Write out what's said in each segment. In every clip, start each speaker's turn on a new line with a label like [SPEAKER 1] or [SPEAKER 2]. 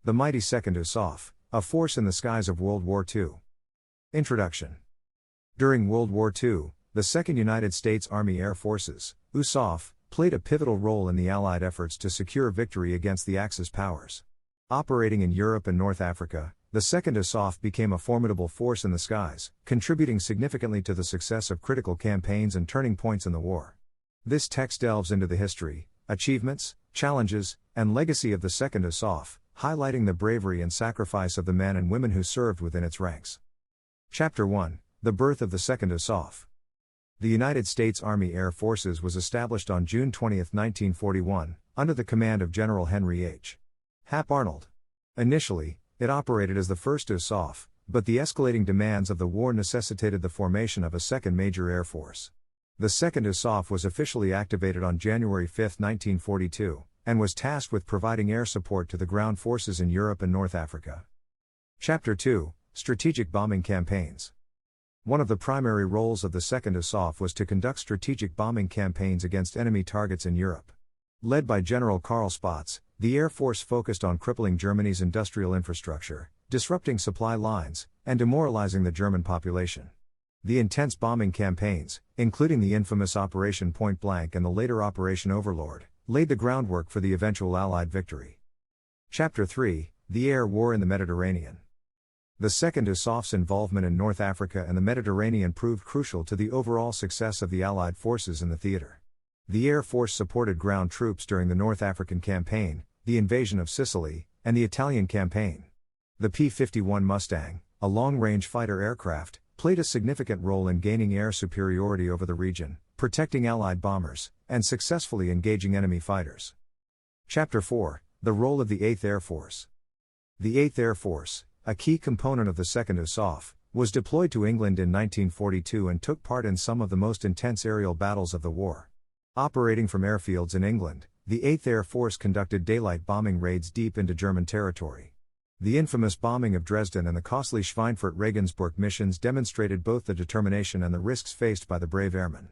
[SPEAKER 1] The mighty Second USAAF, a force in the skies of World War II. Introduction. During World War II, the 2nd United States Army Air Forces, USAAF, played a pivotal role in the Allied efforts to secure victory against the Axis powers. Operating in Europe and North Africa, the 2nd USAAF became a formidable force in the skies, contributing significantly to the success of critical campaigns and turning points in the war. This text delves into the history, achievements, challenges, and legacy of the 2nd USAAF, highlighting the bravery and sacrifice of the men and women who served within its ranks. Chapter 1: The birth of the 2nd USAAF. The United States Army Air Forces was established on June 20, 1941, under the command of General Henry H. Hap Arnold. Initially, it operated as the 1st USAAF, but the escalating demands of the war necessitated the formation of a second major air force. The 2nd USAAF was officially activated on January 5, 1942, and was tasked with providing air support to the ground forces in Europe and North Africa. Chapter 2: Strategic Bombing Campaigns. One of the primary roles of the 2nd USAAF was to conduct strategic bombing campaigns against enemy targets in Europe. Led by General Karl Spaatz, the Air Force focused on crippling Germany's industrial infrastructure, disrupting supply lines, and demoralizing the German population. The intense bombing campaigns, including the infamous Operation Point Blank and the later Operation Overlord, laid the groundwork for the eventual Allied victory. Chapter 3: The Air War in the Mediterranean. The 2nd USAAF's involvement in North Africa and the Mediterranean proved crucial to the overall success of the Allied forces in the theater. The Air Force supported ground troops during the North African Campaign, the invasion of Sicily, and the Italian Campaign. The P-51 Mustang, a long-range fighter aircraft, played a significant role in gaining air superiority over the region, protecting Allied bombers, and successfully engaging enemy fighters. Chapter 4: The Role of the 8th Air Force. The 8th Air Force, a key component of the 2nd USAAF, was deployed to England in 1942 and took part in some of the most intense aerial battles of the war. Operating from airfields in England, the 8th Air Force conducted daylight bombing raids deep into German territory. The infamous bombing of Dresden and the costly Schweinfurt-Regensburg missions demonstrated both the determination and the risks faced by the brave airmen.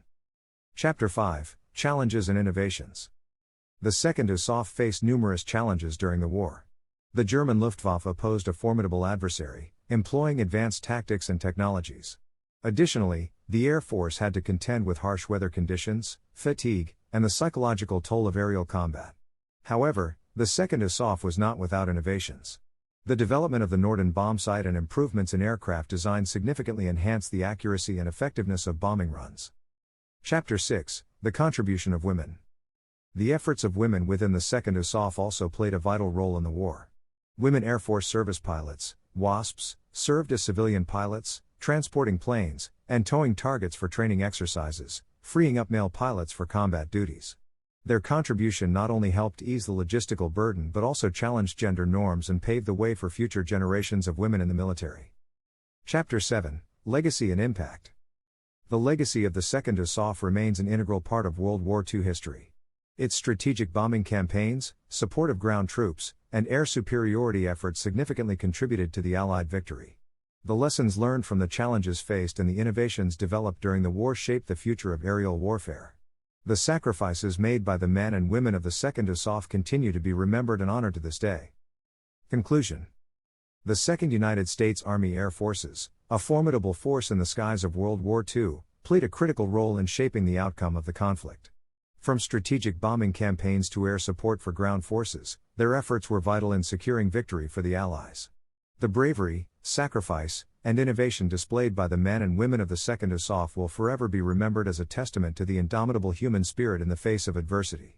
[SPEAKER 1] Chapter 5: Challenges and Innovations. The 2nd USAAF faced numerous challenges during the war. The German Luftwaffe posed a formidable adversary, employing advanced tactics and technologies. Additionally, the Air Force had to contend with harsh weather conditions, fatigue, and the psychological toll of aerial combat. However, the 2nd USAAF was not without innovations. The development of the Norden bombsight and improvements in aircraft design significantly enhanced the accuracy and effectiveness of bombing runs. Chapter 6: The Contribution of Women. The efforts of women within the 2nd USAAF also played a vital role in the war. Women Air Force service pilots, WASPs, served as civilian pilots, transporting planes, and towing targets for training exercises, freeing up male pilots for combat duties. Their contribution not only helped ease the logistical burden but also challenged gender norms and paved the way for future generations of women in the military. Chapter 7: Legacy and Impact. The legacy of the 2nd USAAF remains an integral part of World War II history. Its strategic bombing campaigns, support of ground troops, and air superiority efforts significantly contributed to the Allied victory. The lessons learned from the challenges faced and the innovations developed during the war shaped the future of aerial warfare. The sacrifices made by the men and women of the 2nd USAAF continue to be remembered and honored to this day. Conclusion. The 2nd United States Army Air Forces, a formidable force in the skies of World War II, played a critical role in shaping the outcome of the conflict. From strategic bombing campaigns to air support for ground forces, their efforts were vital in securing victory for the Allies. The bravery, sacrifice, and innovation displayed by the men and women of the 2nd USAAF will forever be remembered as a testament to the indomitable human spirit in the face of adversity.